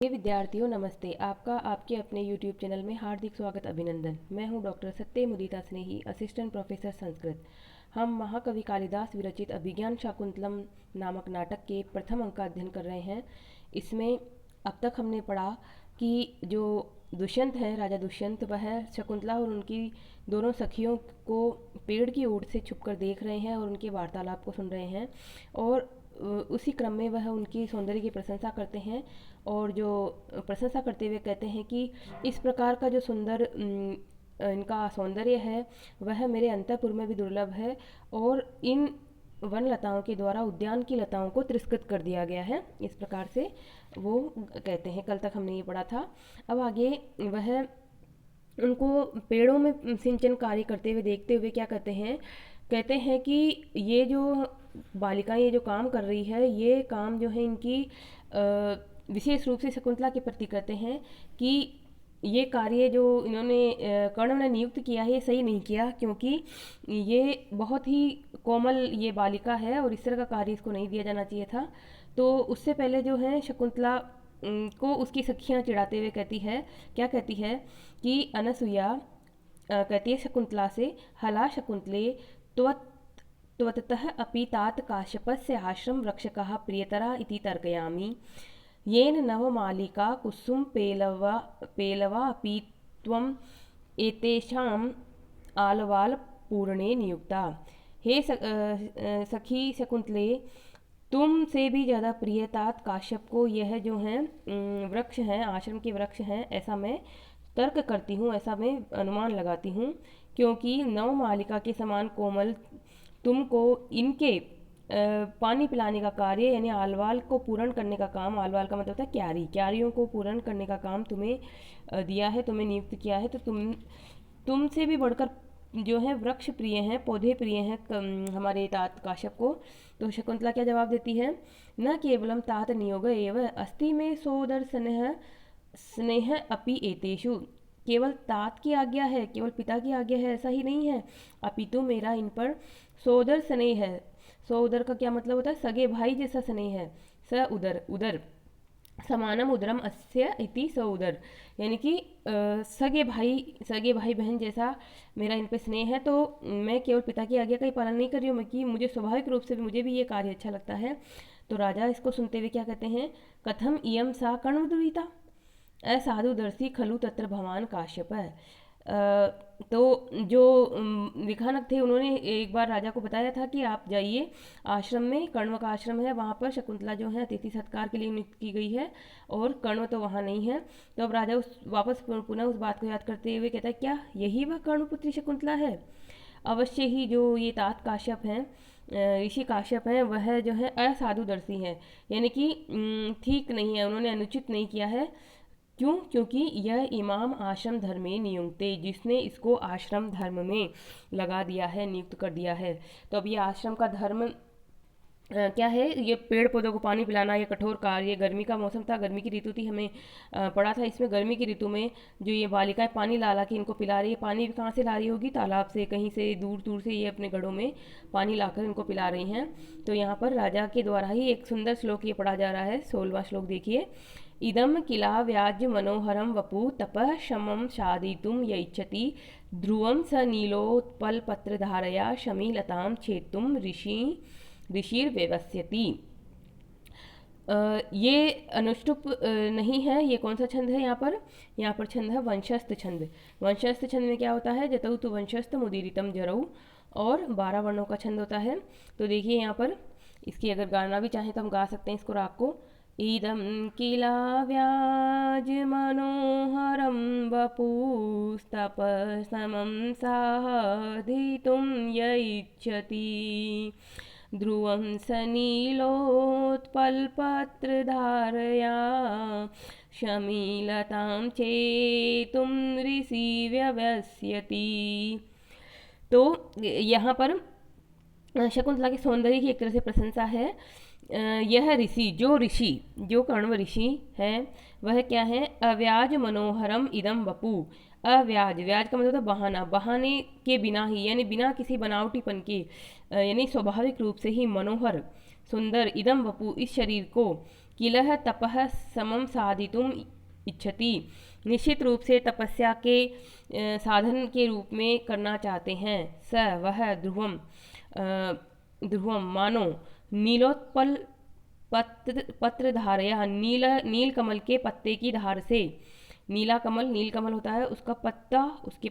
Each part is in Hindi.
हे विद्यार्थियों, नमस्ते। आपका आपके अपने YouTube चैनल में हार्दिक स्वागत, अभिनंदन। मैं हूं डॉक्टर सत्य मुदिता स्नेही, असिस्टेंट प्रोफेसर संस्कृत। हम महाकवि कालिदास विरचित अभिज्ञान शाकुंतलम नामक नाटक के प्रथम अंक का अध्ययन कर रहे हैं। इसमें अब तक हमने पढ़ा कि जो दुष्यंत हैं, राजा दुष्यंत, वह शकुंतला और उनकी दोनों सखियों को पेड़ की ओट से छुपकर देख रहे हैं और उनके वार्तालाप को सुन रहे हैं। और उसी क्रम में वह उनकी सौंदर्य की प्रशंसा करते हैं और जो प्रशंसा करते हुए कहते हैं कि इस प्रकार का जो सुंदर इनका सौंदर्य है वह मेरे अंतःपुर में भी दुर्लभ है और इन वन लताओं के द्वारा उद्यान की लताओं को तिरस्कृत कर दिया गया है। इस प्रकार से वो कहते हैं। कल तक हमने ये पढ़ा था। अब आगे वह उनको पेड़ों में सिंचन कार्य करते हुए देखते हुए क्या कहते हैं कि ये जो बालिकाएं ये जो काम कर रही है, ये काम जो है इनकी विशेष रूप से शकुंतला के प्रति करते हैं कि ये कार्य जो इन्होंने कर्ण ने नियुक्त किया है, ये सही नहीं किया, क्योंकि ये बहुत ही कोमल ये बालिका है और इस तरह का कार्य इसको नहीं दिया जाना चाहिए था। तो उससे पहले जो है शकुंतला को उसकी सखियां चिढ़ाते हुए कहती है, क्या कहती है कि अनसुया कहती है शकुंतला से, हला शकुंतले त्वत् त्वत्तः अपि तात काश्यपस्य आश्रम वृक्षकः प्रियतरा इति तर्कयामि, येन नवमालिका कुसुम पेलवा अपि त्वम् एतेषाम् आलवाल पूर्णे नियुक्ता। हे सखी शकुंतले, तुमसे भी ज़्यादा प्रिय तात काश्यप को यह जो है वृक्ष हैं, आश्रम के वृक्ष हैं, ऐसा मैं तर्क करती हूँ, ऐसा मैं अनुमान लगाती हूँ, क्योंकि नवमालिका के समान कोमल तुमको इनके पानी पिलाने का कार्य यानी आलवाल को पूर्ण करने का काम, आलवाल का मतलब होता है क्यारियों को पूर्ण करने का काम तुम्हें दिया है, तुम्हें नियुक्त किया है। तो तुमसे भी बढ़कर जो है वृक्ष प्रिय हैं, पौधे प्रिय हैं हमारे तात काश्यप को। तो शकुंतला क्या जवाब देती है, न केवलम तात नियोग एव अस्ति में सोदर स्नेह अपि एतेषु, केवल तात की आज्ञा है, केवल पिता की आज्ञा है ऐसा ही नहीं है, अपितु मेरा इन पर सोदर स्नेह है। सोदर का क्या मतलब होता है, सगे भाई जैसा स्नेह है। स उदर उदर समानम उदरम अस्य इति स उदर, यानी कि सगे भाई बहन जैसा मेरा इन पे स्नेह है। तो मैं केवल पिता की आज्ञा का ही पालन नहीं कर रही हूँ, मैं कि मुझे स्वाभाविक रूप से मुझे भी ये कार्य अच्छा लगता है। तो राजा इसको सुनते हुए क्या कहते हैं, कथम इयम सा कर्णदुरिता असाधुदर्शी खलु तत्र भवान काश्यप। तो जो विखानक थे उन्होंने एक बार राजा को बताया था कि आप जाइए आश्रम में, कण्व का आश्रम है, वहाँ पर शकुंतला जो है अतिथि सत्कार के लिए नियुक्त की गई है और कण्व तो वहाँ नहीं है। तो अब राजा उस वापस पुनः उस बात को याद करते हुए कहता है, क्या यही वह कर्णपुत्री शकुंतला है? अवश्य ही जो ये तात काश्यप हैं, ऋषि काश्यप हैं, वह जो है असाधुदर्शी हैं, यानी कि ठीक नहीं है, उन्होंने अनुचित नहीं किया है। क्यों? क्योंकि यह इमाम आश्रम धर्म में नियुक्ते, जिसने इसको आश्रम धर्म में लगा दिया है, नियुक्त कर दिया है। तो अब ये आश्रम का धर्म क्या है, ये पेड़ पौधों को पानी पिलाना, ये कठोर कार्य, ये गर्मी का मौसम था, गर्मी की ऋतु थी, हमें पढ़ा था इसमें। गर्मी की ऋतु में जो ये बालिकाएं पानी ला ला के इनको पिला रही है, पानी भी कहाँ से ला रही होगी, तालाब से, कहीं से दूर दूर से ये अपने घड़ों में पानी लाकर इनको पिला रही हैं। तो यहाँ पर राजा के द्वारा ही एक सुंदर श्लोक ये पढ़ा जा रहा है। 16वां श्लोक देखिए, इदम किला व्याज मनोहरम वपु तपः शमं शादितुं यैच्छति ध्रुवं स नीलोत्पलपत्रधारया शमीलतां छेत्तुं ऋषिर्व्यवस्यति। ये अनुष्टुप नहीं है, ये कौन सा छंद है यहाँ पर? यहाँ पर छंद है वंशस्थ छंद। वंशस्थ छंद में क्या होता है, जतऊ तु वंशस्थ मुदीरितम जरऊ, और 12 वर्णों का छंद होता है। तो देखिए यहाँ पर इसकी अगर गाना भी चाहें तो हम गा सकते हैं इसको, राग को। इदं किला व्याज मनोहरं वपुस्तपसमं साधितुं यैच्छति ध्रुवं स नीलोत्पलपत्रधारया शमीलतां चेतुं ऋषि व्यवस्यति। तो यहाँ पर शकुंतला के सौंदर्य की एक तरह से प्रशंसा है। यह ऋषि जो कण्व ऋषि हैं, वह क्या है, अव्याज मनोहरम इदम वपु। अव्याज, व्याज का मतलब होता है बहाना, बहाने के बिना ही, यानी बिना किसी बनावटीपन के, यानी स्वाभाविक रूप से ही मनोहर सुंदर, इदम वपु इस शरीर को, किलह तपः समम साधितुम इच्छति, निश्चित रूप से तपस्या के साधन के रूप में करना चाहते हैं। स वह ध्रुवम ध्रुवम मानो नीलोत्पल पत्रधारया, नील कमल के पत्ते की धार से, नीला कमल, नील कमल होता है उसका पत्ता, उसके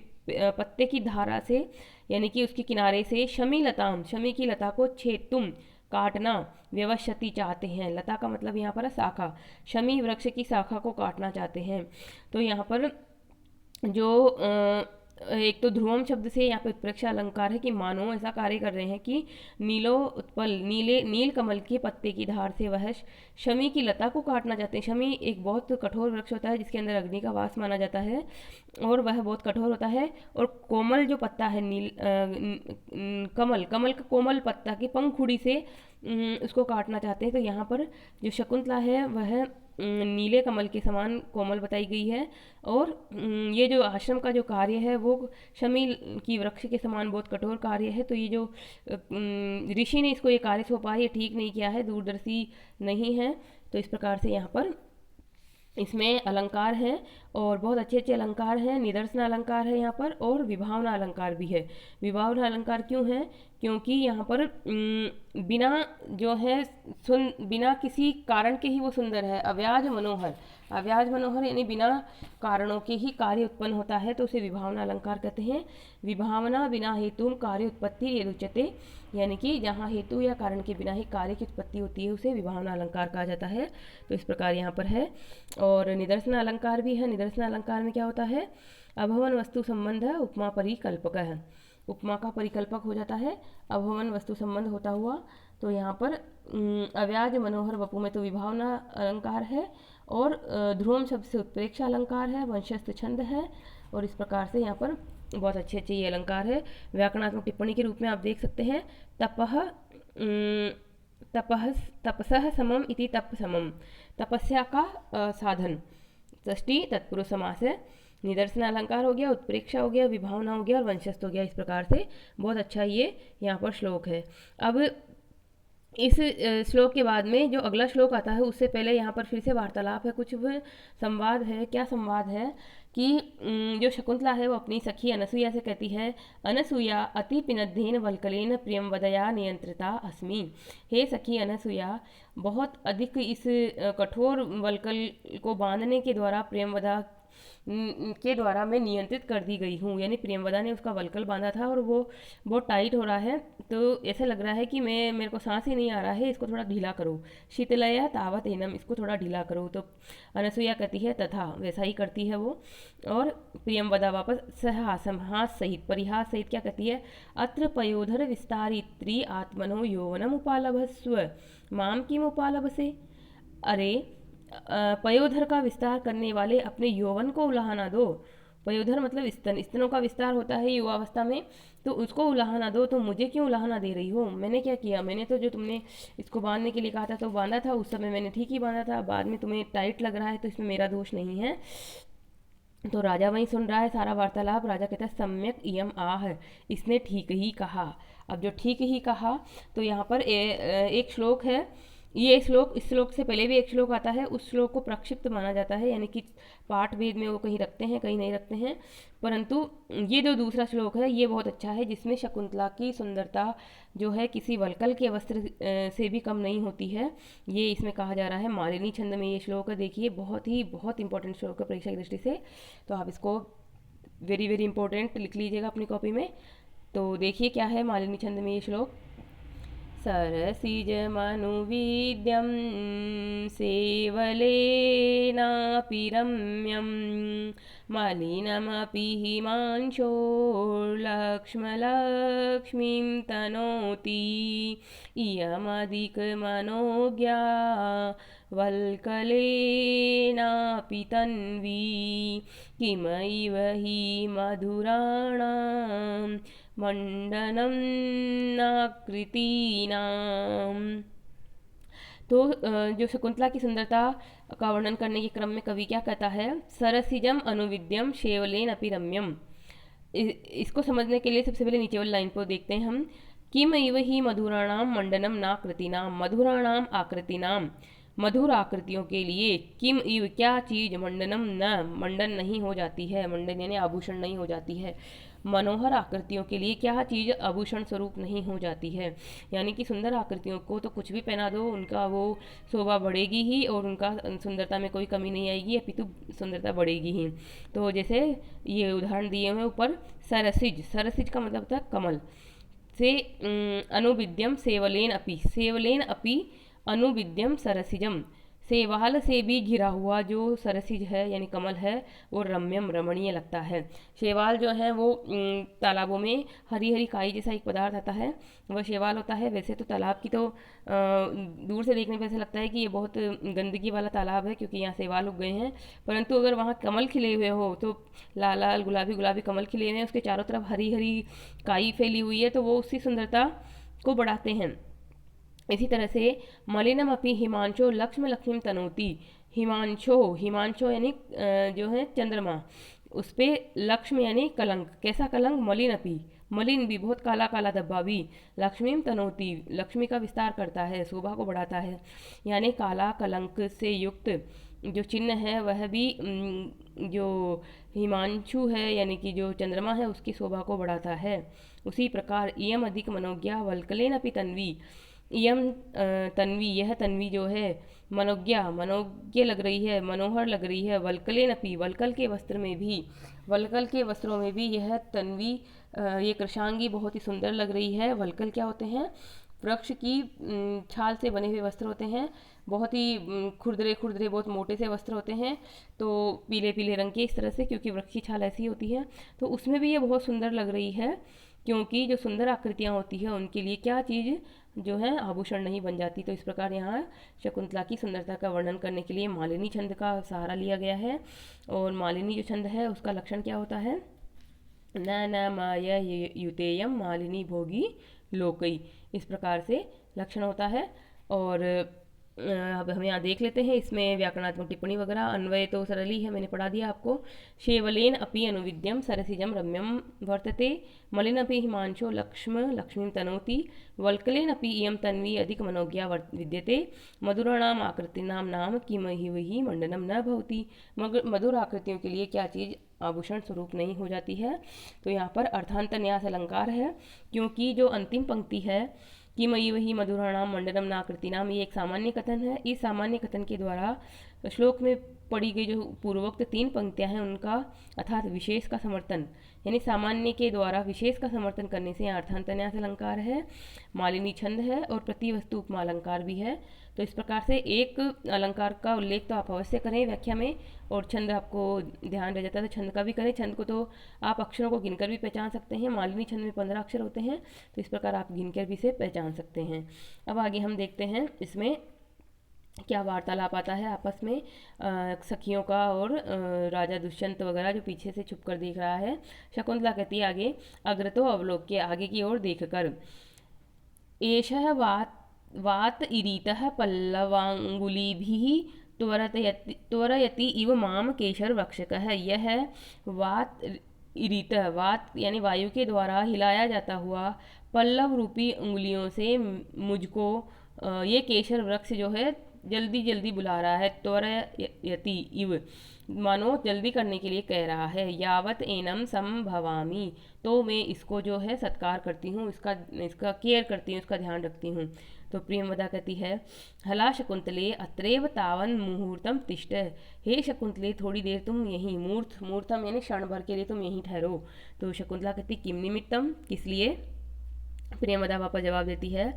पत्ते की धारा से यानी कि उसके किनारे से, शमी लताम, शमी की लता को छेदुम काटना, व्यवशति चाहते हैं। लता का मतलब यहाँ पर शाखा, शमी वृक्ष की शाखा को काटना चाहते हैं। तो यहाँ पर जो एक तो ध्रुवम शब्द से यहाँ पे उत्प्रेक्षा अलंकार है कि मानो ऐसा कार्य कर रहे हैं कि नीलो उत्पल, नील कमल के पत्ते की धार से वह शमी की लता को काटना चाहते हैं। शमी एक बहुत कठोर वृक्ष होता है जिसके अंदर अग्नि का वास माना जाता है और वह बहुत कठोर होता है। और कोमल जो पत्ता है कमल का कोमल पत्ता की पंखुड़ी से उसको काटना चाहते हैं। तो यहाँ पर जो शकुंतला है वह नीले कमल के समान कोमल बताई गई है और ये जो आश्रम का जो कार्य है वो शमी की वृक्ष के समान बहुत कठोर कार्य है। तो ये जो ऋषि ने इसको ये कार्य सौंपा ये ठीक नहीं किया है, दूरदर्शी नहीं है। तो इस प्रकार से यहाँ पर इसमें अलंकार हैं और बहुत अच्छे अच्छे अलंकार हैं। निदर्शन अलंकार है यहाँ पर और विभावना अलंकार भी है। विभावना अलंकार क्यों है? क्योंकि यहाँ पर बिना जो है बिना किसी कारण के ही वो सुंदर है। अव्याज मनोहर, अव्याज मनोहर यानी बिना कारणों के ही कार्य उत्पन्न होता है तो उसे विभावना अलंकार कहते हैं। विभावना बिना हेतु कार्य उत्पत्ति यदुच्यते, यानी कि जहाँ हेतु या कारण के बिना ही कार्य की उत्पत्ति होती है उसे विभावना अलंकार कहा जाता है। तो इस प्रकार यहाँ पर है। और निदर्शन अलंकार भी है। निदर्शन अलंकार में क्या होता है? अभवन वस्तु संबंध उपमा परिकल्पक है, उपमा का परिकल्पक हो जाता है अभवन वस्तु संबंध होता हुआ। तो यहाँ पर अव्याज मनोहर वपु में तो विभावना अलंकार है और ध्रुवम शब्द से उत्प्रेक्षा अलंकार है, वंशस्थ छंद है। और इस प्रकार से यहाँ पर बहुत अच्छे अच्छे ये अलंकार है। व्याकरणात्मक टिप्पणी के रूप में आप देख सकते हैं तपसः समम इति तप समम, तपस्या का साधन, षष्ठी तत्पुरुष समास है। निदर्शन अलंकार हो गया, उत्प्रेक्षा हो गया, विभावना हो गया और वंशस्थ हो गया। इस प्रकार से बहुत अच्छा ये यहाँ पर श्लोक है। अब इस श्लोक के बाद में जो अगला श्लोक आता है उससे पहले यहाँ पर फिर से वार्तालाप है, कुछ संवाद है। क्या संवाद है कि जो शकुंतला है वो अपनी सखी अनसुया से कहती है, अनसुया अति पिनद्धेन वल्कलेन प्रियम वदया नियंत्रिता अस्मि। हे सखी अनसुया, बहुत अधिक इस कठोर वल्कल को बांधने के द्वारा प्रियमवदा के द्वारा मैं नियंत्रित कर दी गई हूँ। यानी प्रियमवदा ने उसका वल्कल बांधा था और वो बहुत टाइट हो रहा है, तो ऐसा लग रहा है कि मेरे को सांस ही नहीं आ रहा है, इसको थोड़ा ढीला करो। शीतलया तावत एनम, इसको थोड़ा ढीला करो। तो अनसुया कहती है तथा, वैसा ही करती है वो। और प्रियमवदा वापस हास सहित, परिहास सहित क्या कहती है? अत्र पयोधर विस्तारित्री आत्मनो यौवनम उपालभस्व माम किम उपालभसे। अरे पयोधर का विस्तार करने वाले अपने यौवन को उलाहना दो। पयोधर मतलब स्तन, स्तनों का विस्तार होता है युवावस्था में, तो उसको उलाहना दो। तो मुझे क्यों उलाहना दे रही हो? मैंने क्या किया? मैंने तो जो तुमने इसको बांधने के लिए कहा था तो बांधा था, उस समय मैंने ठीक ही बांधा था, बाद में तुम्हें टाइट लग रहा है तो इसमें मेरा दोष नहीं है। तो राजा वहीं सुन रहा है सारा वार्तालाप। राजा कहता है सम्यक इयम आह, इसने ठीक ही कहा। अब जो ठीक ही कहा तो यहाँ पर एक श्लोक है, ये श्लोक, इस श्लोक से पहले भी एक श्लोक आता है, उस श्लोक को प्रक्षिप्त माना जाता है, यानी कि पाठ वेद में वो कहीं रखते हैं कहीं नहीं रखते हैं। परंतु ये जो दूसरा श्लोक है ये बहुत अच्छा है, जिसमें शकुंतला की सुंदरता जो है किसी वल्कल के वस्त्र से भी कम नहीं होती है, ये इसमें कहा जा रहा है। मालिनी छंद में ये श्लोक है, देखिए बहुत इंपॉर्टेंट श्लोक है परीक्षा की दृष्टि से। तो आप इसको वेरी वेरी इंपॉर्टेंट लिख लीजिएगा अपनी कॉपी में। तो देखिए क्या है मालिनी छंद में ये श्लोक। सरसिजमनुविद्यं सेवलेनापि रम्यं मलिनमपि हिमांशोर्लक्ष्मलक्ष्मीं तनोति इयमधिकमनोज्ञा वल्कलेनापि तन्वी किमैव हि मधुराणां मंडनम नाकृतीनाम। तो जो शकुंतला की सुंदरता का वर्णन करने के क्रम में कवि क्या कहता है? सरसिजम अनुविद्यम शेवलेन अपि रम्यम। इसको समझने के लिए सबसे पहले नीचे वाली लाइन को देखते हैं हम। किम इव ही मधुराणाम मंडनम नाकृतीनाम, मधुराणाम आकृतीनाम, मधुर आकृतियों के लिए किम इव क्या चीज मंडनम न मंडन नहीं हो जाती है, मंडन यानी आभूषण नहीं हो जाती है। मनोहर आकृतियों के लिए क्या चीज़ आभूषण स्वरूप नहीं हो जाती है, यानी कि सुंदर आकृतियों को तो कुछ भी पहना दो उनका वो शोभा बढ़ेगी ही और उनका सुंदरता में कोई कमी नहीं आएगी, अपितु सुंदरता बढ़ेगी ही। तो जैसे ये उदाहरण दिए हुए ऊपर, सरसिज, सरसिज का मतलब होता है कमल से, अनुविद्यम सेवलेन अपि अनुविद्यम सरसिजम, सेवाल से भी घिरा हुआ जो सरसिज है यानी कमल है वो रम्यम रमणीय लगता है। शैवाल जो है वो तालाबों में हरी हरी काई जैसा एक पदार्थ आता है, वह शैवाल होता है। वैसे तो तालाब की तो दूर से देखने पर ऐसा लगता है कि ये बहुत गंदगी वाला तालाब है क्योंकि यहाँ शैवाल उग गए हैं, परंतु अगर वहाँ कमल खिले हुए हो तो लाल लाल गुलाबी गुलाबी कमल खिले हुए हैं, उसके चारों तरफ हरी हरी काई फैली हुई है, तो वो उसकी सुंदरता को बढ़ाते हैं। इसी तरह से मलिनम अपि हिमांशो लक्ष्म लक्ष्मी तनोती, हिमांशो यानी जो है चंद्रमा, उस पर लक्ष्म यानी कलंक, कैसा कलंक, मलिन अपि, मलिन भी बहुत काला काला धब्बा भी, लक्ष्मीम तनोती लक्ष्मी का विस्तार करता है, शोभा को बढ़ाता है, यानी काला कलंक से युक्त जो चिन्ह है वह भी जो हिमांशु है यानी कि जो चंद्रमा है उसकी शोभा को बढ़ाता है। उसी प्रकार इयम अधिक मनोज्ञा वल्कलेन अपि तन्वी, इयम तन्वी, यह तन्वी जो है मनोज्ञा मनोज्ञ लग रही है, मनोहर लग रही है, वल्कलेन अपि, वल्कल के वस्त्र में भी, वल्कल के वस्त्रों में भी यह तन्वी ये कृशांगी बहुत ही सुंदर लग रही है। वल्कल क्या होते हैं, वृक्ष की छाल से बने हुए वस्त्र होते हैं, बहुत ही खुरदरे खुरदरे बहुत मोटे से वस्त्र होते हैं, तो पीले पीले रंग के इस तरह से, क्योंकि वृक्ष की छाल ऐसी होती है, तो उसमें भी ये बहुत सुंदर लग रही है, क्योंकि जो सुंदर आकृतियाँ होती है उनके लिए क्या चीज़ जो है आभूषण नहीं बन जाती। तो इस प्रकार यहाँ शकुंतला की सुंदरता का वर्णन करने के लिए मालिनी छंद का सहारा लिया गया है। और मालिनी जो छंद है उसका लक्षण क्या होता है, न न माया युतेयम मालिनी भोगी लोकई, इस प्रकार से लक्षण होता है। और अब हम यहाँ देख लेते हैं इसमें व्याकरणात्मक टिप्पणी वगैरह। अन्वय तो सरल ही है, मैंने पढ़ा दिया आपको। शेवलेन अपि अनुविद्यम सरसिजम रम्यम वर्तते, मलिन अपि हिमांशो लक्ष्मीं तनोति, वल्कलेन अपि इयं तन्वी अधिक मनोज्ञा विद्यते, मधुराणाम आकृतीनां नाम किमहि मंडनम न भवति, मधुर आकृतियों के लिए क्या चीज़ आभूषण स्वरूप नहीं हो जाती है। तो यहाँ पर अर्थांत न्यास अलंकार है, क्योंकि जो अंतिम पंक्ति है कि मई वही मधुराणाम मंडनम नाकृतिनाम, ये एक सामान्य कथन है। इस सामान्य कथन के द्वारा श्लोक में पढ़ी गई जो पूर्वोक्त 3 पंक्तियां हैं उनका अर्थात विशेष का समर्थन, यानी सामान्य के द्वारा विशेष का समर्थन करने से यहाँ अर्थांतन्यास अलंकार है, मालिनी छंद है और प्रतिवस्तु उपमा अलंकार भी है। तो इस प्रकार से एक अलंकार का उल्लेख तो आप अवश्य करें व्याख्या में, और छंद आपको ध्यान रह जाता है तो छंद का भी करें। छंद को तो आप अक्षरों को गिनकर भी पहचान सकते हैं, मालिनी छंद में 15 अक्षर होते हैं, तो इस प्रकार आप गिनकर भी इसे पहचान सकते हैं। अब आगे हम देखते हैं इसमें क्या वार्तालाप आता है आपस में सखियों का, और राजा दुष्यंत वगैरह जो पीछे से छुप कर देख रहा है। शकुंतला कहती है आगे, अग्रतो अवलोक्य, आगे की ओर देखकर, एषः वात इरीतः पल्लवांगुलीभिः त्वरयति इव माम केशर वक्षकः, यह वात इरीतः, वात यानी वायु के द्वारा हिलाया जाता हुआ पल्लव रूपी उंगलियों से मुझको ये केशर वृक्ष जो है जल्दी जल्दी बुला रहा है, त्वरयति इव मानो जल्दी करने के लिए कह रहा है, यावत एनम संभवामी, तो मैं इसको जो है सत्कार करती हूँ, इसका केयर करती हूँ, इसका ध्यान रखती हूँ। तो प्रियंवदा कहती है, हला शकुंतले अत्रैव तावन मुहूर्तम तिष्ठ, हे शकुंतले थोड़ी देर तुम यहीं, मुहूर्तम यानी क्षण भर के लिए तुम यहीं ठहरो। तो शकुंतला कहती, किम निमित्तम, किस लिए। प्रियंवदा वापस जवाब देती है,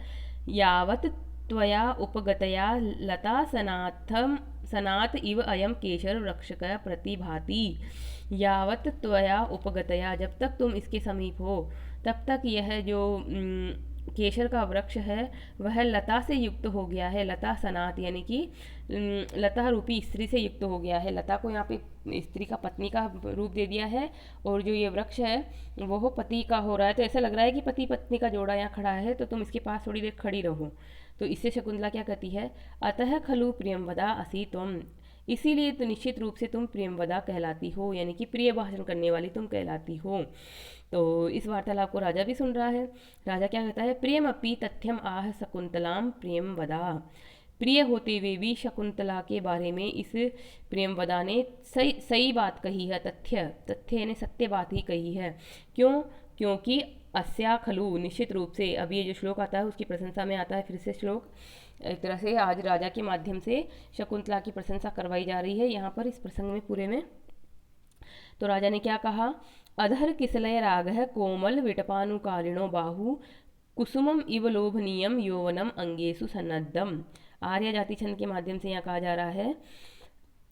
यावत त्वया उपगतया लता सनात इव अयम केशर वृक्षक प्रतिभाति, यावत त्वया उपगतया, जब तक तुम इसके समीप हो तब तक यह जो केशर का वृक्ष है वह लता से युक्त हो गया है, लता सनात यानी कि लता रूपी स्त्री से युक्त हो गया है। लता को यहाँ पे स्त्री का, पत्नी का रूप दे दिया है, और जो ये वृक्ष है वो पति का हो रहा है, तो ऐसा लग रहा है कि पति पत्नी का जोड़ा यहाँ खड़ा है, तो तुम इसके पास थोड़ी देर खड़ी रहो। तो इससे शकुंतला क्या कहती है, अतः खलु प्रियंवदा असि त्वम, इसीलिए तो निश्चित रूप से तुम प्रियंवदा कहलाती हो, यानी कि प्रिय भाषण करने वाली तुम कहलाती हो। तो इस वार्तालाप को राजा भी सुन रहा है। राजा क्या कहता है, प्रियम अपि तथ्यम आह शकुंतलाम प्रियंवदा, प्रिय होते हुए भी शकुंतला के बारे में इस प्रियंवदा ने सही बात कही है। तथ्य यानी सत्य बात ही कही है। क्यों? क्योंकि अस्या खलु, निश्चित रूप से। अब ये जो श्लोक आता है उसकी प्रशंसा में आता है फिर से श्लोक। एक तरह से आज राजा के माध्यम से शकुंतला की प्रशंसा करवाई जा रही है यहाँ पर इस प्रसंग में पूरे में। तो राजा ने क्या कहा? अधर किसलय राग है कोमल विटपानुकारिणो बाहु कुसुमम इव लोभनीयम यौवनम अंगेसु सन्नद्धम। आर्य जाति छंद के माध्यम से यहाँ कहा जा रहा है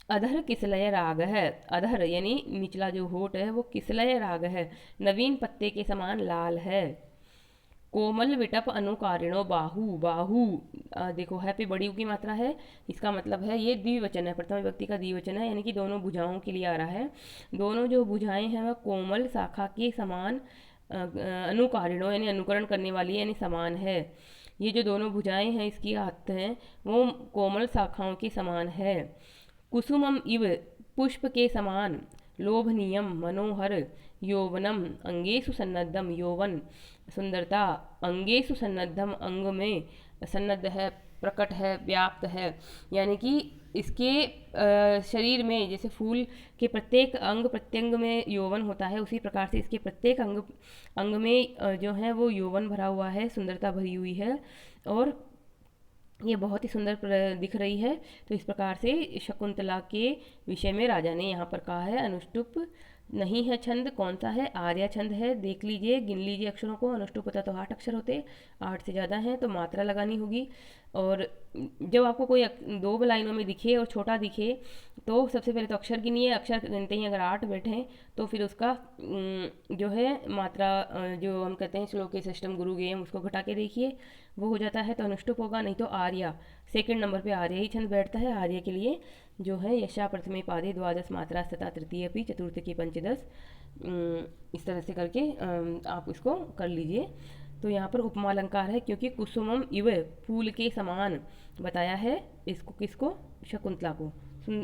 अधर किसलय राग है। अधर यानी निचला जो होठ है वो किसलय राग है, नवीन पत्ते के समान लाल है। कोमल विटप अनुकारिणो बाहु, बाहु देखो है पे बड़ी की मात्रा है, इसका मतलब है ये द्विवचन है, प्रथम विभक्ति का द्विवचन है, यानी कि दोनों भुजाओं के लिए आ रहा है। दोनों जो भुजाएं हैं वह कोमल शाखा के समान अनुकारिणो यानी अनुकरण करने वाली यानी समान है। ये जो दोनों भुजाएं हैं इसकी हाथ हैं वो कोमल शाखाओं के समान है। कुसुमम इव पुष्प के समान, लोभनीयम मनोहर, यौवनम अंगेसु सन्नद्धम यौवन सुंदरता, अंगेसु सन्नद्धम अंग में सन्नद्ध है, प्रकट है, व्याप्त है। यानी कि इसके शरीर में जैसे फूल के प्रत्येक अंग प्रत्यंग में यौवन होता है, उसी प्रकार से इसके प्रत्येक अंग में जो है वो यौवन भरा हुआ है, सुंदरता भरी हुई है और ये बहुत ही सुंदर दिख रही है। तो इस प्रकार से शकुंतला के विषय में राजा ने यहाँ पर कहा है। अनुष्टुप नहीं है छंद, कौन सा है? आर्या छंद है। देख लीजिए, गिन लीजिए अक्षरों को। अनुष्टुप होता तो 8 अक्षर होते, 8 से ज़्यादा हैं तो मात्रा लगानी होगी। और जब आपको कोई 2 लाइनों में दिखे और छोटा दिखे तो सबसे पहले तो अक्षर गिनिए। अक्षर गिनते ही अगर 8 बैठे तो फिर उसका जो है मात्रा जो हम कहते हैं श्लोक के सिस्टम गुरु गेम उसको घटा के देखिए, वो हो जाता है तो अनुष्टुप होगा। नहीं तो आर्या, सेकंड नंबर पे आर्य ही छंद बैठता है। आर्य के लिए जो है यशा प्रथमे पादे द्वादश मात्रा तथा तृतीय पी चतुर्थ की पंचदश, इस तरह से करके आप इसको कर लीजिए। तो यहाँ पर उपमा अलंकार है क्योंकि कुसुमम इव फूल के समान बताया है इसको, किसको? शकुंतला को,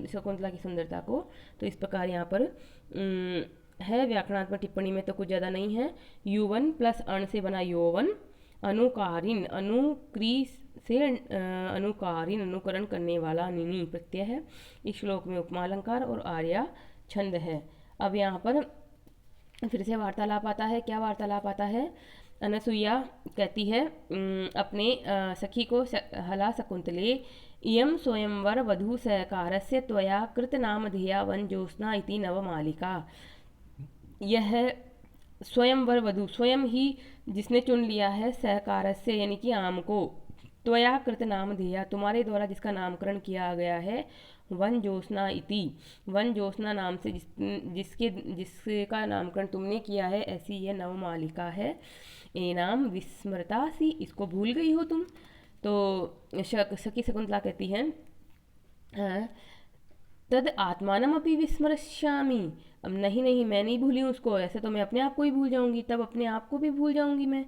शकुंतला की सुंदरता को। तो इस प्रकार यहाँ पर है। व्याकरणात्मक टिप्पणी में तो कुछ ज़्यादा नहीं है। युवन प्लस अण से बना यौवन, अनुकारिन, अनुक्री से अनुकारिन अनुकरण करने वाला निनी प्रत्यय है। इस श्लोक में उपमा अलंकार और आर्या छंद है। अब यहाँ पर फिर से वार्तालाप आता है। क्या वार्तालाप आता है? अनसुईया कहती है अपने सखी को, हला शकुंतले इयं स्वयंवर वधू सहकारस्य त्वया कृत नामधेया वन ज्योत्स्ना इति नवमालिका। यह स्वयंवर वधू, स्वयं ही जिसने चुन लिया है, सहकारस्य यानी कि आम को, त्वया कृत नामधेया तुम्हारे द्वारा जिसका नामकरण किया गया है, वन ज्योत्स्ना इति, वन ज्योत्स्ना नाम से जिसका नामकरण तुमने किया है, ऐसी यह नवमालिका है। एनाम विस्मृता सी, इसको भूल गई हो तुम। तो सखी शकुंतला कहती है तद आत्मानम अपि विस्मृश्यामि, अब नहीं नहीं मैं नहीं भूली हूँ उसको, ऐसे तो मैं अपने आप को ही भूल जाऊंगी, तब अपने आप को भी भूल जाऊंगी मैं।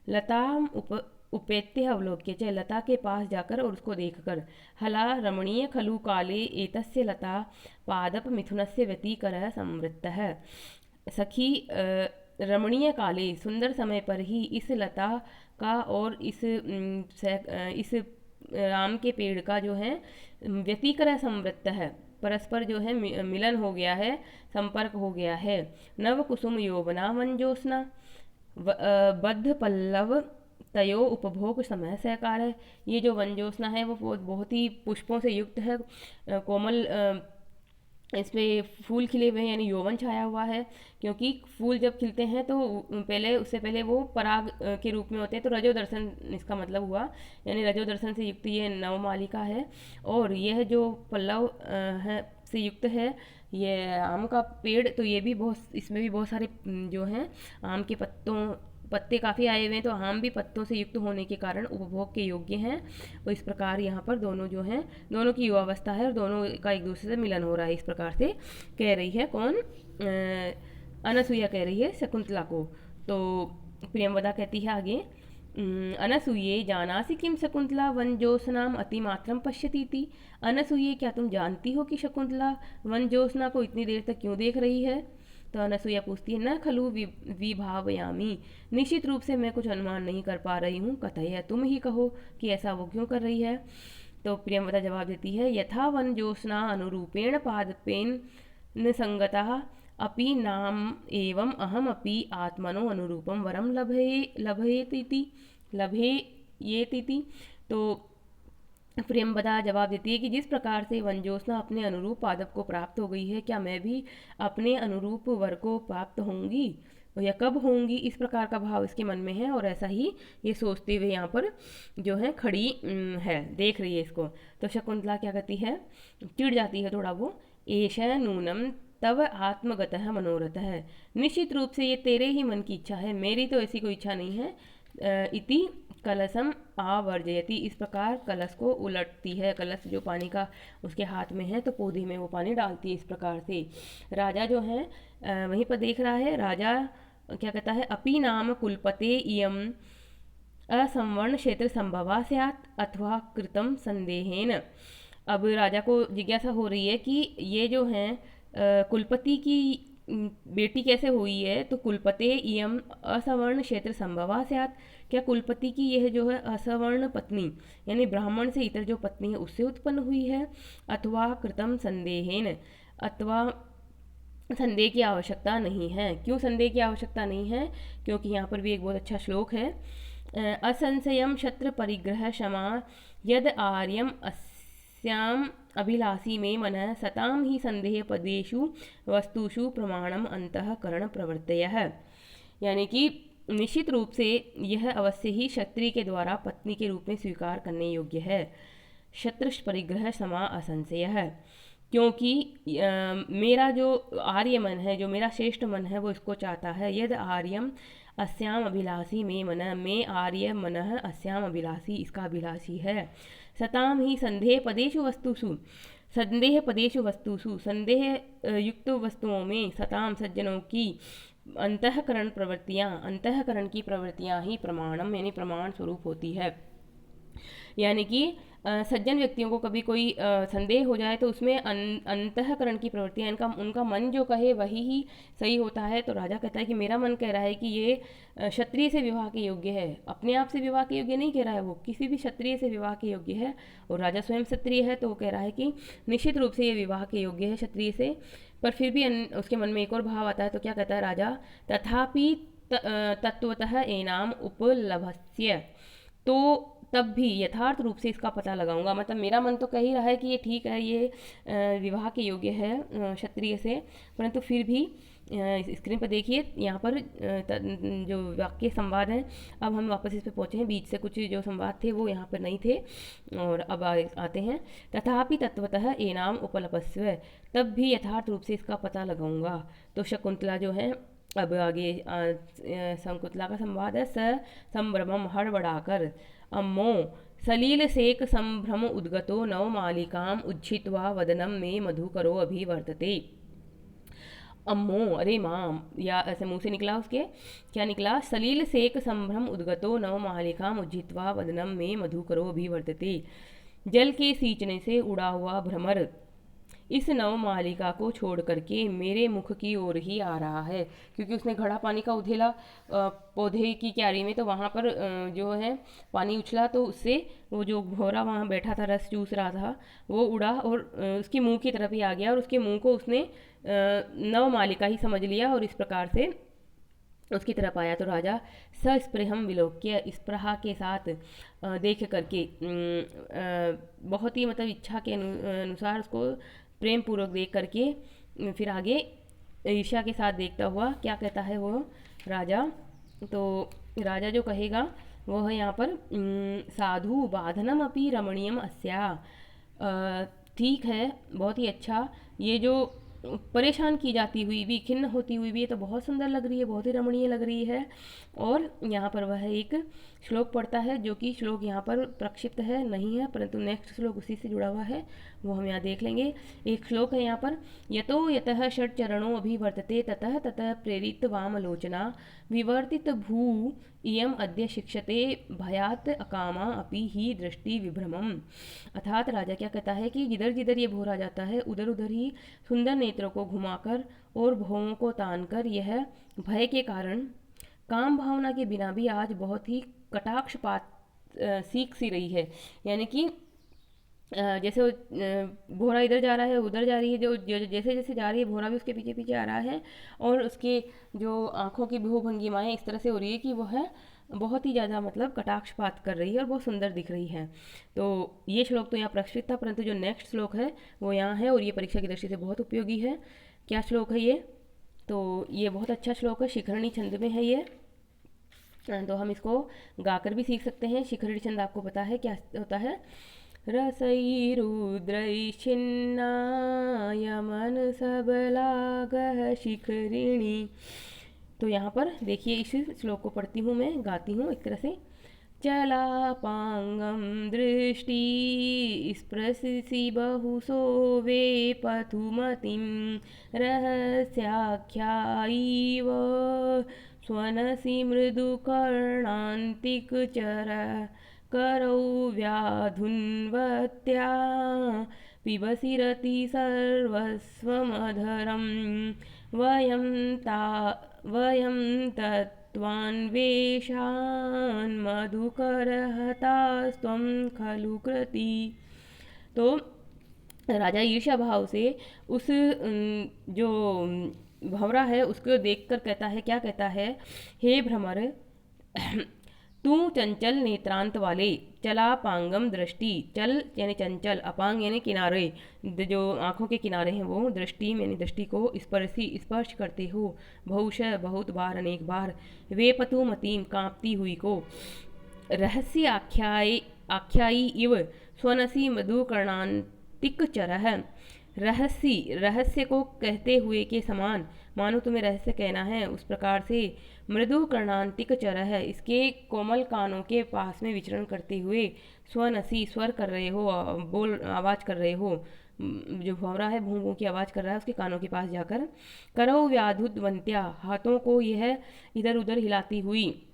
लताम उपेत्य अवलोक्य च, लता के पास जाकर और उसको देखकर। हला रमणीय खलु काले एतस्य लता पादप मिथुनस्य व्यतिकर समृद्धः। सखी रमणीय काले, सुंदर समय पर ही इस लता का और इस आम के पेड़ का जो है व्यतिकर समृद्ध है, परस्पर जो है मिलन हो गया है, संपर्क हो गया है। नव कुसुम यौवना मंजोस्ना बद्ध पल्लव तयो उपभोग समय सहकार है। ये जो वनज्योत्स्ना है वो बहुत ही पुष्पों से युक्त है, कोमल इस पर फूल खिले हुए हैं यानी यौवन छाया हुआ है। क्योंकि फूल जब खिलते हैं तो उससे पहले वो पराग के रूप में होते हैं, तो रजो दर्शन इसका मतलब हुआ, यानी रजो दर्शन से युक्त ये नवमालिका है। और यह जो पल्लव है से युक्त है ये आम का पेड़, तो ये भी बहुत, इसमें भी बहुत सारे जो हैं आम के पत्ते काफ़ी आए हुए हैं, तो आम भी पत्तों से युक्त होने के कारण उपभोग के योग्य हैं। तो इस प्रकार यहाँ पर दोनों जो हैं, दोनों की युवावस्था है और दोनों का एक दूसरे से मिलन हो रहा है, इस प्रकार से कह रही है। कौन? अनसुईया कह रही है शकुंतला को। तो प्रियंवदा कहती है आगे, अनसूये जानासि किम शकुंतला वनज्योत्स्नाम अतिमात्रम पश्यतीति। अनसूये, क्या तुम जानती हो कि शकुंतला वनज्योत्स्ना को इतनी देर तक क्यों देख रही है? तो अनसूया पूछती है, न खलु विभावयामी, निश्चित रूप से मैं कुछ अनुमान नहीं कर पा रही हूँ। कथय, तुम ही कहो कि ऐसा वो क्यों कर रही है। तो प्रियंवदा जवाब देती है, यथा वन ज्योत्स्ना अनुरूपेण पादपेन न संगतः अपि नाम एवं अहम अपि आत्मनो अनुरूपम वरम लभेयेति। तो प्रियंवदा जवाब देती है कि जिस प्रकार से वनज्योत्स्ना अपने अनुरूप पादप को प्राप्त हो गई है, क्या मैं भी अपने अनुरूप वर को प्राप्त होंगी या कब होंगी, इस प्रकार का भाव इसके मन में है। और ऐसा ही ये सोचते हुए यहाँ पर जो है खड़ी है, देख रही है इसको। तो शकुंतला क्या कहती है, चिढ़ जाती है थोड़ा वो, एष नूनम तव आत्मगतः मनोरथ है, निश्चित रूप से ये तेरे ही मन की इच्छा है, मेरी तो ऐसी कोई इच्छा नहीं है। इति कलशम आवर्जयति, इस प्रकार कलश को उलटती है। कलश जो पानी का उसके हाथ में है, तो पौधे में वो पानी डालती है इस प्रकार से। राजा जो है वहीं पर देख रहा है, राजा क्या कहता है, अपि नाम कुलपते इयम असंवर्ण क्षेत्र संभवा स्यात् अथवा कृतम संदेहेन। अब राजा को जिज्ञासा हो रही है कि ये जो है कुलपति की बेटी कैसे हुई है। तो कुलपते इयम असवर्ण क्षेत्र संभवा स्यात्, क्या कुलपति की यह जो है असवर्ण पत्नी यानी ब्राह्मण से इतर जो पत्नी है उससे उत्पन्न हुई है। अथवा कृतम संदेहेन, अथवा संदेह की आवश्यकता नहीं है। क्यों संदेह की आवश्यकता नहीं है, क्योंकि यहाँ पर भी एक बहुत अच्छा श्लोक है, असंशयम शत्र परिग्रह क्षमा यद आर्यम अस्याम अभिलाषी में मनः सताम ही संदेह पदेषु वस्तुषु प्रमाणम अंतःकरण प्रवृत्तयः। यानी कि निश्चित रूप से यह अवश्य ही क्षत्रिय के द्वारा पत्नी के रूप में स्वीकार करने योग्य है। शत्रु परिग्रह समा असंशय है, क्योंकि मेरा जो आर्य मन है, जो मेरा श्रेष्ठ मन है, वो इसको चाहता है। यद आर्यम अस्याम अभिलाषी में मन, में आर्य मन अस्याम अभिलाषी, इसका अभिलाषी है। सताम ही संदेह पदेषु वस्तुषु, संदेह पदेषु वस्तुषु, संदेह युक्त वस्तुओं में सताम सज्जनों की अंतःकरण प्रवृत्तियाँ, अंतःकरण की प्रवृत्तियाँ ही प्रमाणम यानी प्रमाण स्वरूप होती है। यानी कि सज्जन व्यक्तियों को कभी कोई संदेह हो जाए तो उसमें अंतःकरण की प्रवृत्तियाँ, इनका उनका मन जो कहे वही ही सही होता है। तो राजा कहता है कि मेरा मन कह रहा है कि ये क्षत्रिय से विवाह के योग्य है, अपने आप से विवाह के योग्य नहीं कह रहा है, वो किसी भी क्षत्रिय से विवाह के योग्य है। और राजा स्वयं क्षत्रिय है, तो वो कह रहा है कि निश्चित रूप से ये विवाह के योग्य है क्षत्रिय से। पर फिर भी उसके मन में एक और भाव आता है। तो क्या कहता है राजा, तथापि तत्वतः एनाम उपलभस्य, तो तब भी यथार्थ रूप से इसका पता लगाऊंगा। मतलब मेरा मन तो कह ही रहा है कि ये ठीक है, ये विवाह के योग्य है क्षत्रिय से, परंतु फिर भी स्क्रीन पर देखिए यहाँ पर जो वाक्य संवाद हैं, अब हम वापस इस पर पहुँचे हैं। बीच से कुछ जो संवाद थे वो यहाँ पर नहीं थे, और अब आते हैं। तथापि तत्वतः एनाम उपलपस्व, तब भी यथार्थ रूप से इसका पता लगाऊंगा। तो शकुंतला जो है, अब आगे शकुंतला का संवाद है। स संभ्रमम हड़बड़ाकर अम्मो सलील सेक संभ्रम उद्गतो नव मालिकाम उज्झित्वा वदनम में मधुकरो अभिवर्तते। अम्मो, अरे माँ, या ऐसे मुंह से निकला उसके, क्या निकला, सलील सेक संभ्रम उद्गतो नव मालिकाम उज्झित्वा वदनम में मधुकरो अभिवर्तते। जल के सींचने से उड़ा हुआ भ्रमर इस नव मालिका को छोड़ करके मेरे मुख की ओर ही आ रहा है। क्योंकि उसने घड़ा पानी का उधेला पौधे की क्यारी में, तो वहाँ पर जो है पानी उछला, तो उससे वो जो भौरा वहाँ बैठा था रस चूस रहा था, वो उड़ा और उसके मुंह की तरफ ही आ गया, और उसके मुंह को उसने नव मालिका ही समझ लिया, और इस प्रकार से उसकी तरफ आया। तो राजा सस्पृहम विलोक्य, स्पृहा के साथ देख करके, बहुत ही मतलब इच्छा के अनुसार उसको प्रेम पूर्वक देख करके, फिर आगे ईर्ष्या के साथ देखता हुआ क्या कहता है वो राजा। तो राजा जो कहेगा वो है यहाँ पर, साधु बाधनम अपि रमणीयम अस्या, ठीक है, बहुत ही अच्छा, ये जो परेशान की जाती हुई भी, खिन्न होती हुई भी, ये तो बहुत सुंदर लग रही है, बहुत ही रमणीय लग रही है। और यहाँ पर वह एक श्लोक पढ़ता है, जो कि श्लोक यहाँ पर प्रक्षिप्त है नहीं है, परंतु नेक्स्ट श्लोक उसी से जुड़ा हुआ है, वो हम यहाँ देख लेंगे। एक श्लोक है यहाँ पर, यतो यतः षट चरणों अभिवर्तते ततः ततः प्रेरित वामलोचना विवर्तित भू इयम अद्य शिक्षते भयात अकामा अपि ही दृष्टि विभ्रमम। अर्थात राजा क्या कहता है कि जिधर जिधर ये भौरा जाता है, उधर उधर ही सुंदर नेत्रों को घुमाकर और भौं को तानकर यह भय के कारण काम भावना के बिना भी आज बहुत ही कटाक्षपात सीख सी रही है। यानी कि जैसे वो भौरा इधर जा रहा है उधर जा रही है, जैसे जैसे जा रही है भौरा भी उसके पीछे पीछे आ रहा है, और उसके जो आँखों की भंगिमाएँ इस तरह से हो रही है कि वह बहुत ही ज़्यादा मतलब कटाक्षपात कर रही है और बहुत सुंदर दिख रही है। तो ये श्लोक तो यहाँ प्रक्षिप्त था, परंतु जो नेक्स्ट श्लोक है वो यहाँ है, और ये परीक्षा की दृष्टि से बहुत उपयोगी है। क्या श्लोक है ये? तो ये बहुत अच्छा श्लोक है, शिखरणी छंद में है ये। तो हम इसको गाकर भी सीख सकते हैं। शिखरणी छंद आपको पता है क्या होता है? रसैरुद्रैश्चिन्नाय मनसबलागः शिखरिणी। तो यहाँ पर देखिए, इस श्लोक को पढ़ती हूँ मैं, गाती हूँ एक तरह से। चलापांगम दृष्टि स्पृशसि बहुसो वे पथुमतिं रहस्याख्यायैव स्वनसि मृदुकर्णान्तिकचर करौ व्याधुन्वत्या पिबसि रति सर्वस्वमधरं वयं तत्त्वान्वेषान् मधुकरहतास्त्वं खलु कृति। तो राजा ईर्ष्या भाव से उस जो भंवरा है उसको देखकर कहता है, क्या कहता है? हे भ्रमर, तू चंचल नेत्रांत वाले, चला पांगम दृष्टि, चल यानी चंचल, अपांग यानी किनारे, जो आंखों के किनारे हैं वो, दृष्टि यानी दृष्टि को स्पर्श करते हो, बहुश बहुत बार, अनेक बार, वे पतु मतीम कांपती हुई को, रहस्य आख्यायी इव स्वनसी मधुकर्णांतिक चरह, रहस्य को कहते हुए के समान, मानो तुम्हें रहस्य कहना है उस प्रकार से, मृदु कर्णांतिक चरह, इसके कोमल कानों के पास में विचरण करते हुए, स्वनसी स्वर कर रहे हो, बोल आवाज़ कर रहे हो, जो भंवरा है भूं भूं की आवाज़ कर रहा है उसके कानों के पास जाकर, करो व्याधुद्वंत्या, हाथों को यह इधर उधर हिलाती हुई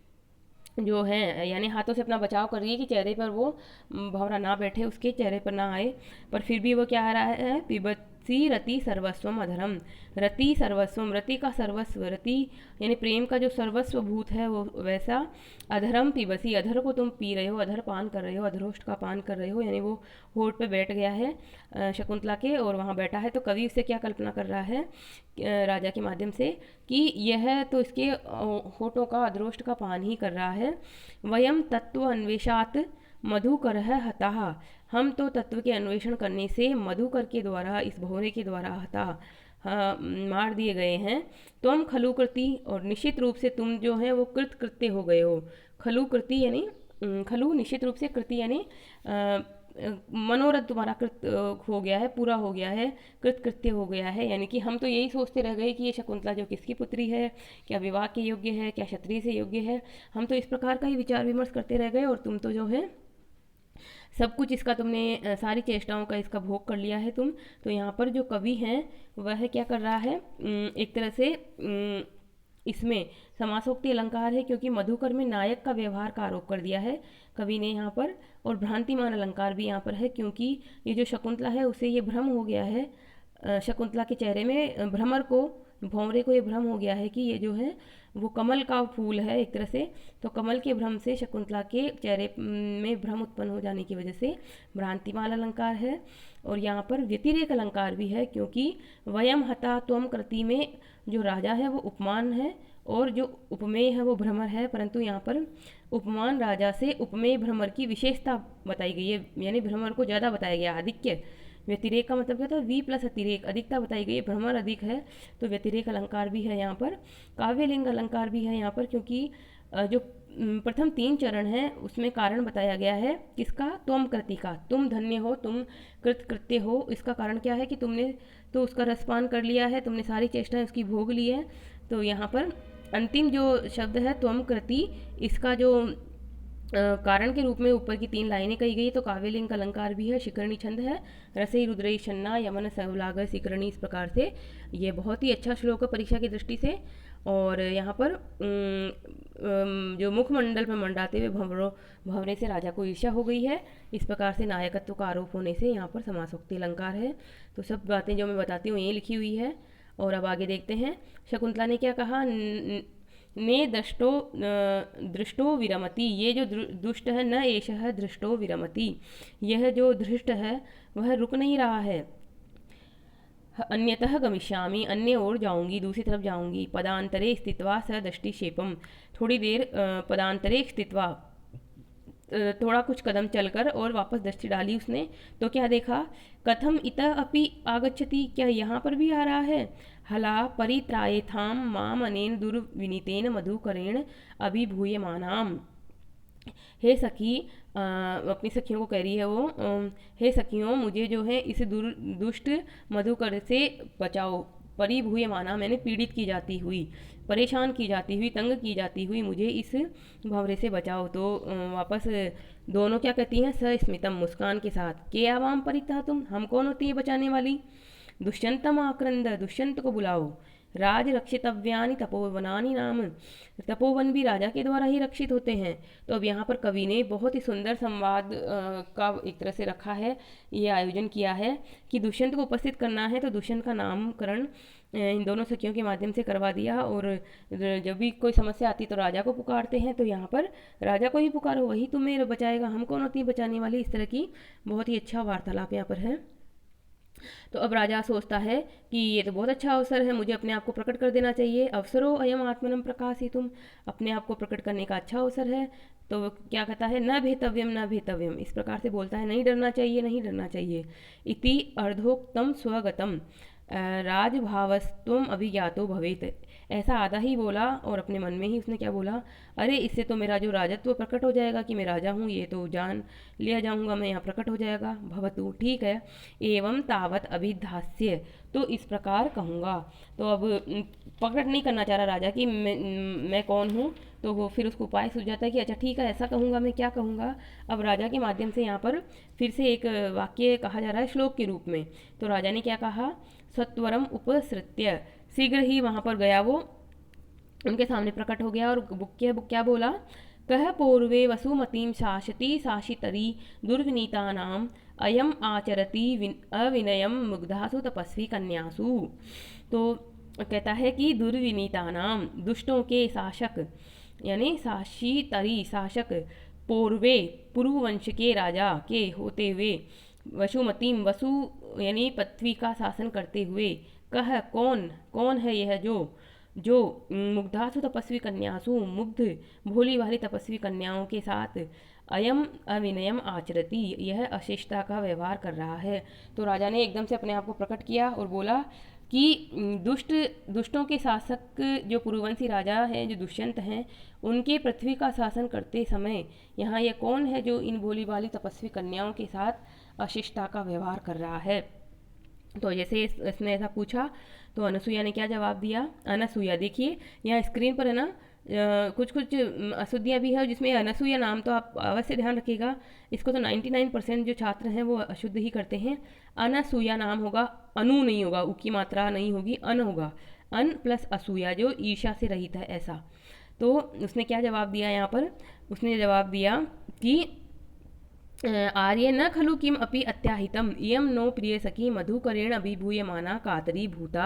जो है, यानी हाथों से अपना बचाव कर रही है कि चेहरे पर वो भंवरा ना बैठे, उसके चेहरे पर ना आए, पर फिर भी वो क्या आ रहा है? पिबती रति सर्वस्वम अधरम, रति सर्वस्वम, रति का सर्वस्व, रति यानी प्रेम का जो सर्वस्व भूत है वो वैसा, अधरम पिबसी, अधर को तुम पी रहे हो, अधर पान कर रहे हो, अधरोष्ट का पान कर रहे हो, यानी वो होठ पे बैठ गया है शकुंतला के और वहाँ बैठा है। तो कवि उससे क्या कल्पना कर रहा है राजा के माध्यम से कि यह तो इसके होठों का अधरोष्ट का पान ही कर रहा है। वयम तत्व अन्वेषात मधुकर हतः, हम तो तत्व के अन्वेषण करने से मधुकर के द्वारा, इस भौरे के द्वारा हता मार दिए गए हैं। तुम खलु कृति, और निश्चित रूप से तुम जो है वो कृत्य हो गए हो। खलु कृति यानी खलु निश्चित रूप से, कृति यानी मनोरथ तुम्हारा कृत हो गया है, पूरा हो गया है, कृत्य हो गया है। यानी कि हम तो यही सोचते रह गए कि ये शकुंतला जो किसकी पुत्री है, क्या विवाह के योग्य है, क्या क्षत्रिय से योग्य है, हम तो इस प्रकार का ही विचार विमर्श करते रह गए, और तुम तो जो है सब कुछ इसका तुमने सारी चेष्टाओं का इसका भोग कर लिया है तुम। तो यहाँ पर जो कवि हैं वह क्या कर रहा है, एक तरह से इसमें समासोक्ति अलंकार है, क्योंकि मधुकर में नायक का व्यवहार का आरोप कर दिया है कवि ने यहाँ पर, और भ्रांतिमान अलंकार भी यहाँ पर है, क्योंकि ये जो शकुंतला है उसे ये भ्रम हो गया है, शकुंतला के चेहरे में भ्रमर को, भौंरे को ये भ्रम हो गया है कि ये जो है वो कमल का फूल है एक तरह से। तो कमल के भ्रम से शकुंतला के चेहरे में भ्रम उत्पन्न हो जाने की वजह से भ्रांतिमान अलंकार है। और यहाँ पर व्यतिरेक अलंकार भी है, क्योंकि वयम हता त्वम कृति में जो राजा है वो उपमान है, और जो उपमेय है वो भ्रमर है, परंतु यहाँ पर उपमान राजा से उपमेय भ्रमर की विशेषता बताई गई है, यानी भ्रमर को ज़्यादा बताया गया। अधिक्य, व्यतिरेक का मतलब क्या था? वी प्लस अतिरेक, अधिकता बताई गई है, भ्रमर अधिक है, तो व्यतिरेक अलंकार भी है यहाँ पर। काव्यलिंग अलंकार भी है यहाँ पर, क्योंकि जो प्रथम 3 चरण हैं उसमें कारण बताया गया है किसका? त्वम कृति का, तुम धन्य हो, तुम कृत्य हो। इसका कारण क्या है कि तुमने तो उसका रसपान कर लिया है, तुमने सारी चेष्टाएं उसकी भोग ली है। तो यहाँ पर अंतिम जो शब्द है त्वम कृति, इसका जो कारण के रूप में ऊपर की 3 लाइनें कही गई, तो काव्यलिंग अलंकार भी है, शिखरणी छंद है, रसई रुद्रई छन्ना यमन सहलागर शिखरणी, इस प्रकार से ये बहुत ही अच्छा श्लोक है परीक्षा की दृष्टि से। और यहाँ पर जो मुखमंडल पर मंडाते हुए भंवरे से राजा को ईर्ष्या हो गई है, इस प्रकार से नायकत्व का आरोप होने से यहाँ पर समासोक्ति अलंकार है। तो सब बातें जो मैं बताती हूँ ये लिखी हुई है। और अब आगे देखते हैं शकुंतला ने क्या कहा, ने दृष्टो विरमति, ये जो दुष्ट है, न एषः दृष्टो विरमति, यह जो धृष्ट है वह रुक नहीं रहा है। अन्यतः गमिष्यामि, अन्य ओर जाऊंगी, दूसरी तरफ जाऊंगी। पदांतरे स्थित्वा स दृष्टिक्षेपम, थोड़ी देर पदांतरे स्थित्वा, थोड़ा कुछ कदम चलकर और वापस दृष्टि डाली उसने, तो क्या देखा, कथम इतः अपि आगच्छति, क्या यहाँ पर भी आ रहा है। हला परित्रायेथाम माम अनेन दुर्विनीतेन मधुकरेण अभिभूयमानाम, हे सखी, अपनी सखियों को कह रही है वो, हे सखियों, मुझे जो है इस दुष्ट मधुकर से बचाओ। परिभूय माना, मैंने पीड़ित की जाती हुई, परेशान की जाती हुई, तंग की जाती हुई मुझे इस भंवरे से बचाओ। तो वापस दोनों क्या कहती हैं, सस्मितम, मुस्कान के साथ, के आवाम परिता तुम, हम कौन होती है बचाने वाली। दुष्यंतम आक्रंद, दुष्यंत को बुलाओ। राज रक्षितव्यानि तपोवनानि नाम, तपोवन भी राजा के द्वारा ही रक्षित होते हैं। तो अब यहाँ पर कवि ने बहुत ही सुंदर संवाद का एक तरह से रखा है, ये आयोजन किया है कि दुष्यंत को उपस्थित करना है, तो दुष्यंत का नामकरण इन दोनों सखियों के माध्यम से करवा दिया। और जब भी कोई समस्या आती तो राजा को पुकारते हैं, तो यहाँ पर राजा को ही पुकारो, वही तुम्हें बचाएगा, हम कौन होती है बचाने वाली। इस तरह की बहुत ही अच्छा वार्तालाप यहाँ पर है। तो अब राजा सोचता है कि ये तो बहुत अच्छा अवसर है, मुझे अपने आप को प्रकट कर देना चाहिए। अवसरो अयम आत्मनम प्रकाशितुम, अपने आप को प्रकट करने का अच्छा अवसर है। तो वो क्या कहता है, न भेतव्यम न भेतव्यम, इस प्रकार से बोलता है, नहीं डरना चाहिए, नहीं डरना चाहिए। इति अर्धोक्तम स्वगतम राजभावस्तुम अभिज्ञातो भवेत, ऐसा आधा ही बोला और अपने मन में ही उसने क्या बोला, अरे इससे तो मेरा जो राजत्व प्रकट हो जाएगा कि मैं राजा हूँ, ये तो जान लिया जाऊँगा, मैं यहाँ प्रकट हो जाएगा। भवतु, ठीक है। एवं तावत अभिधास्य, तो इस प्रकार कहूँगा। तो अब प्रकट नहीं करना चाह रहा राजा कि मैं कौन हूँ, तो वो फिर उसको उपाय सूझ जाता है कि अच्छा ठीक है, ऐसा कहूँगा, मैं क्या कहूँगा। अब राजा के माध्यम से यहाँ पर फिर से एक वाक्य कहा जा रहा है श्लोक के रूप में। तो राजा ने क्या कहा, सत्वरम उपसृत्य, शीघ्र ही वहाँ पर गया, वो उनके सामने प्रकट हो गया और क्या बोला, कह पूर्वे वसुमतीम शासती शासितरी दुर्विनीतानाम अयम आचरति अविनयम मुग्धासु तपस्वी कन्यासु। तो कहता है कि दुर्विनीतानाम, दुष्टों के शासक, यानी शासितरी शासक, पूर्वे पूर्व वंश के राजा के होते हुए, वसुमतीम, वसु यानी पृथ्वी का शासन करते हुए, कह कौन, कौन है यह जो मुग्धासु तपस्वी कन्यासु, मुग्ध भोली वाली तपस्वी कन्याओं के साथ, अयम अविनयम आचरती, यह अशिष्टता का व्यवहार कर रहा है। तो राजा ने एकदम से अपने आप को प्रकट किया और बोला कि दुष्टों के शासक जो पूर्ववंशी राजा हैं, जो दुष्यंत हैं, उनके पृथ्वी का शासन करते समय यहाँ यह कौन है जो इन भोली वाली तपस्वी कन्याओं के साथ अशिष्टता का व्यवहार कर रहा है। तो जैसे इसने ऐसा पूछा तो अनसुईया ने क्या जवाब दिया। अनसुईया, देखिए यहाँ स्क्रीन पर है ना, कुछ कुछ अशुद्धियाँ भी है जिसमें अनसुईया नाम तो आप अवश्य ध्यान रखिएगा, इसको तो 99% जो छात्र हैं वो अशुद्ध ही करते हैं। अनसुईया नाम होगा, अनु नहीं होगा, उ की मात्रा नहीं होगी, अन होगा, अन प्लस असूया, जो ईर्ष्या से रहित है, ऐसा। तो उसने क्या जवाब दिया यहाँ पर, उसने जवाब दिया कि आर्य न खलु किम अपि अत्याहितम इयम नो प्रिय सखी मधुकरेण अभिभूयमाना कातरी भूता।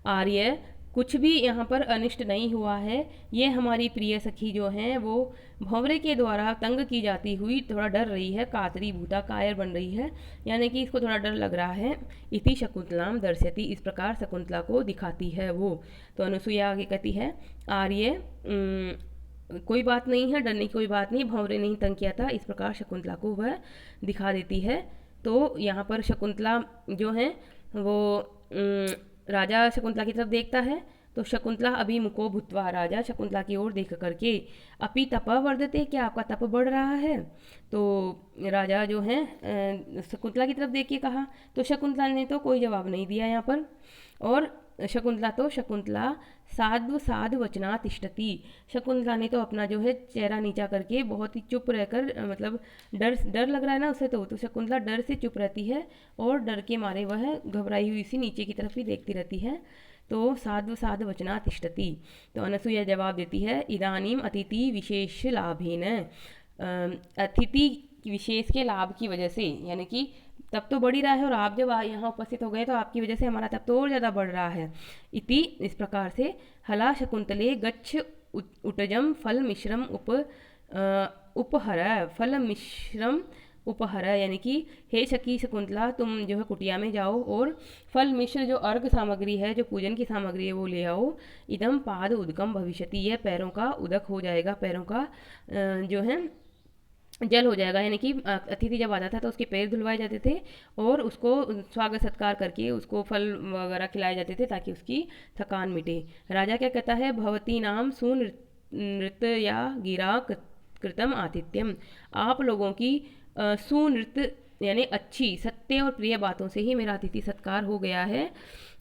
आर्य, कुछ भी यहाँ पर अनिष्ट नहीं हुआ है, ये हमारी प्रिय सखी जो हैं वो भंवरे के द्वारा तंग की जाती हुई थोड़ा डर रही है, कातरी भूता, कायर बन रही है, यानी कि इसको थोड़ा डर लग रहा है। इति शकुंतलाम दर्शयति, इस प्रकार शकुंतला को दिखाती है वो। तो अनुसुईया आगे कहती है, आर्य कोई बात नहीं है, डरने की कोई बात नहीं, भंवरे नहीं तंग किया था, इस प्रकार शकुंतला को वह दिखा देती है। तो यहाँ पर शकुंतला जो है वो राजा शकुंतला की तरफ देखता है, तो शकुंतला अभिमुखो भूत्वा, राजा शकुंतला की ओर देख करके, अपि तप वर्धते, क्या आपका तप बढ़ रहा है। तो राजा जो है शकुंतला की तरफ देख के कहा, तो शकुंतला ने तो कोई जवाब नहीं दिया यहाँ पर। और शकुंतला साधु साधु वचना तिष्ठति, शकुंतला ने तो अपना जो है चेहरा नीचा करके बहुत ही चुप रहकर, मतलब डर लग रहा है ना उसे, तो शकुंतला डर से चुप रहती है और डर के मारे वह घबराई हुई सी नीचे की तरफ ही देखती रहती है। तो साधु साधु वचना तिष्ठति। तो अनसुईया जवाब देती है, इदानीम अतिथि विशेष लाभेन, अतिथि विशेष के लाभ की वजह से, यानी कि तब तो बढ़ ही रहा है और आप जब यहाँ उपस्थित हो गए तो आपकी वजह से हमारा तब तो और ज़्यादा बढ़ रहा है। इति, इस प्रकार से, हला शकुंतले गच्छ उटजम फल मिश्रम उपहर, फल मिश्रम उपहर, यानी कि हे सखी शकुंतला तुम जो है कुटिया में जाओ और फल मिश्र जो अर्घ सामग्री है, जो पूजन की सामग्री है वो ले आओ। इदम पाद उदकम भविष्यति, यह पैरों का उदक हो जाएगा, पैरों का जो है जल हो जाएगा। यानी कि अतिथि जब आता था तो उसके पैर धुलवाए जाते थे और उसको स्वागत सत्कार करके उसको फल वगैरह खिलाए जाते थे ताकि उसकी थकान मिटे। राजा क्या कहता है, भवती नाम सुनृत्य या गिरा कृतम आतिथ्यम, आप लोगों की सुनृत्य यानी अच्छी सत्य और प्रिय बातों से ही मेरा अतिथि सत्कार हो गया है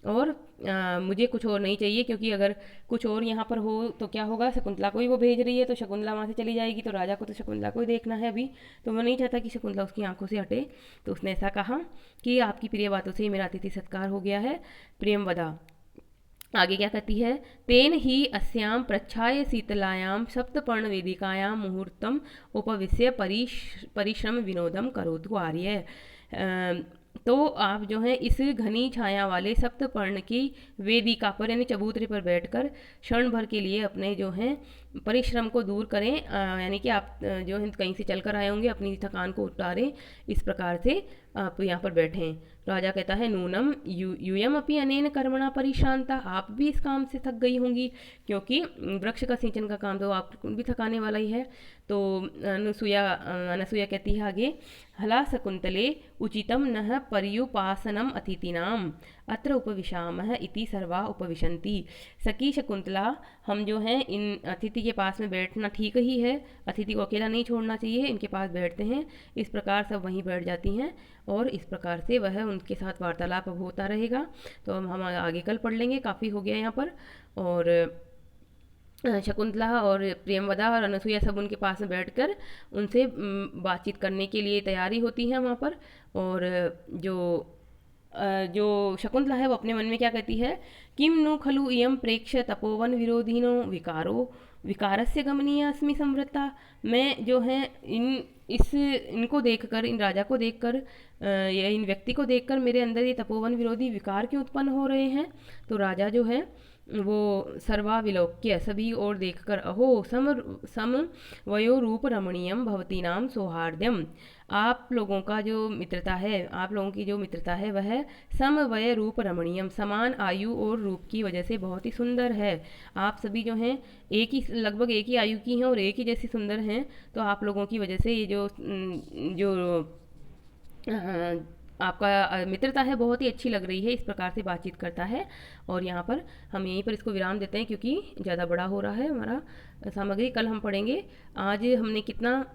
और मुझे कुछ और नहीं चाहिए, क्योंकि अगर कुछ और यहाँ पर हो तो क्या होगा, शकुंतला को ही वो भेज रही है तो शकुंतला वहाँ से चली जाएगी, तो राजा को तो शकुंतला को ही देखना है अभी, तो वो नहीं चाहता कि शकुंतला उसकी आंखों से हटे। तो उसने ऐसा कहा कि आपकी प्रिय बातों से ही मेरा अतिथि सत्कार हो गया है। प्रेमवदा आगे क्या कहती है, तेन ही अस्याम प्रच्छाय शीतलायाम सप्तपर्ण वेदिकायाम मुहूर्तम उपविश्य परिश्रम विनोदम करोतु आर्य। तो आप जो है इस घनी छाया वाले सप्तपर्ण की वेदिका पर यानी चबूतरे पर बैठकर क्षण भर के लिए अपने जो है परिश्रम को दूर करें, यानी कि आप जो है कहीं से चलकर आए होंगे, अपनी थकान को उतारें, इस प्रकार से आप यहाँ पर बैठें। राजा कहता है नूनम यूयम अपि अनेन कर्मणा परिश्रांता, आप भी इस काम से थक गई होंगी, क्योंकि वृक्ष का सिंचन का काम तो आपको भी थकाने वाला ही है। तो अनसुया कहती है आगे, हला शकुंतले उचितम नः पर्युपासनम अतिथिनाम अत्र उपविशामः इति सर्वा उपविशन्ति। सखी शकुंतला, हम जो हैं इन अतिथि के पास में बैठना ठीक ही है, अतिथि को अकेला नहीं छोड़ना चाहिए, इनके पास बैठते हैं। इस प्रकार सब वहीं बैठ जाती हैं और इस प्रकार से वह उनके साथ वार्तालाप अब होता रहेगा। तो हम आगे कल पढ़ लेंगे, काफ़ी हो गया यहाँ पर। और शकुंतला और प्रेमवदा और अनसुईया सब उनके पास में बैठकर उनसे बातचीत करने के लिए तैयारी होती है वहाँ पर। और जो शकुंतला है वो अपने मन में क्या कहती है, किम नु खलु इयम प्रेक्ष्य तपोवन विरोधिनो विकारस्य गमनीय अस्मि संवृत्ता, मैं जो है इनको देखकर, इन राजा को देखकर या इन व्यक्ति को देखकर मेरे अंदर ये तपोवन विरोधी विकार क्यों उत्पन्न हो रहे हैं। तो राजा जो है वो सर्वाविलोक्य, सभी और देखकर, अहो सम वयो रूप रमणीयम भवती नाम सौहार्द्यम, आप लोगों का जो मित्रता है, आप लोगों की जो मित्रता है वह समवय रूप रमणीयम, समान आयु और रूप की वजह से बहुत ही सुंदर है। आप सभी जो हैं लगभग एक ही आयु की हैं और एक ही जैसी सुंदर हैं, तो आप लोगों की वजह से ये जो आपका मित्रता है बहुत ही अच्छी लग रही है, इस प्रकार से बातचीत करता है। और यहाँ पर हम यहीं पर इसको विराम देते हैं क्योंकि ज़्यादा बड़ा हो रहा है हमारा सामग्री, कल हम पढ़ेंगे। आज हमने कितना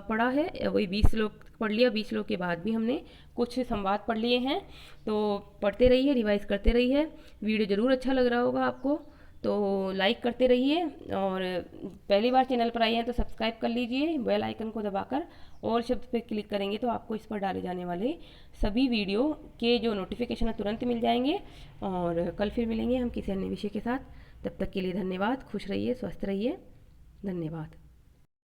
पढ़ा है, वही 20 श्लोक पढ़ लिया, 20 श्लोक के बाद भी हमने कुछ संवाद पढ़ लिए हैं। तो पढ़ते रहिए, रिवाइज करते रहिए। वीडियो ज़रूर अच्छा लग रहा होगा आपको, तो लाइक करते रहिए और पहली बार चैनल पर आए हैं तो सब्सक्राइब कर लीजिए बेल आइकन को दबाकर, और शब्द पे क्लिक करेंगे तो आपको इस पर डाले जाने वाले सभी वीडियो के जो नोटिफिकेशन है तुरंत मिल जाएंगे। और कल फिर मिलेंगे हम किसी अन्य विषय के साथ, तब तक के लिए धन्यवाद। खुश रहिए, स्वस्थ रहिए, धन्यवाद।